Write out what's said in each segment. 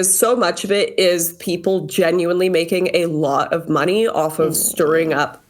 So much of it is people genuinely making a lot of money off of stirring up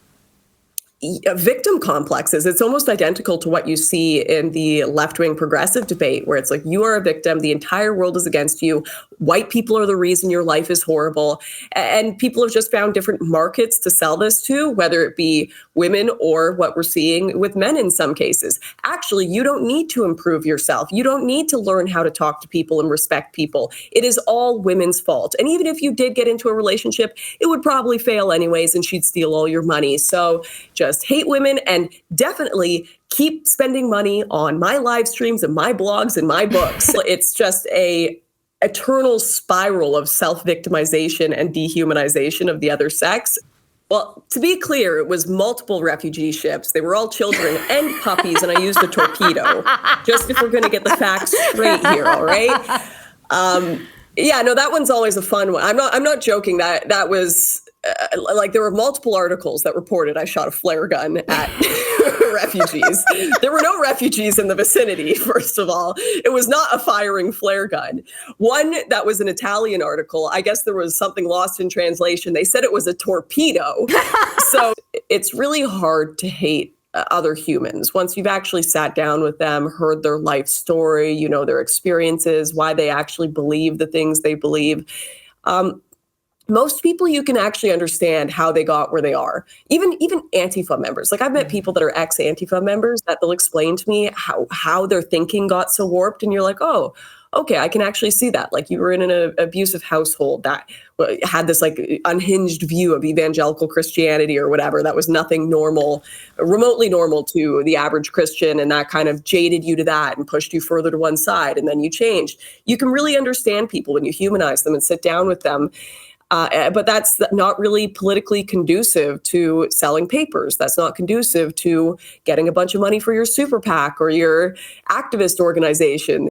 victim complexes. It's almost identical to what you see in the left-wing progressive debate, where it's like, you are a victim, the entire world is against you, white people are the reason your life is horrible. And people have just found different markets to sell this to, whether it be women or what we're seeing with men in some cases. Actually, you don't need to improve yourself. You don't need to learn how to talk to people and respect people. It is all women's fault. And even if you did get into a relationship, it would probably fail anyways, and she'd steal all your money. So just hate women and definitely keep spending money on my live streams and my blogs and my books. It's just a eternal spiral of self-victimization and dehumanization of the other sex. Well, to be clear, it was multiple refugee ships. They were all children and puppies, and I used a torpedo, just if we're going to get the facts straight here, all right? Yeah, no, that one's always a fun one. I'm not joking. That was like, there were multiple articles that reported I shot a flare gun at refugees. There were no refugees in the vicinity, first of all. It was not a firing flare gun. One that was an Italian article, I guess there was something lost in translation. They said it was a torpedo. So it's really hard to hate other humans. Once you've actually sat down with them, heard their life story, you know, their experiences, why they actually believe the things they believe. Most people, you can actually understand how they got where they are. Even Antifa members. Like, I've met people that are ex-Antifa members that they'll explain to me how their thinking got so warped. And you're like, oh, okay, I can actually see that. Like, you were in an abusive household that had this like unhinged view of evangelical Christianity or whatever. That was nothing normal, remotely normal to the average Christian. And that kind of jaded you to that and pushed you further to one side. And then you changed. You can really understand people when you humanize them and sit down with them. But that's not really politically conducive to selling papers. That's not conducive to getting a bunch of money for your super PAC or your activist organization.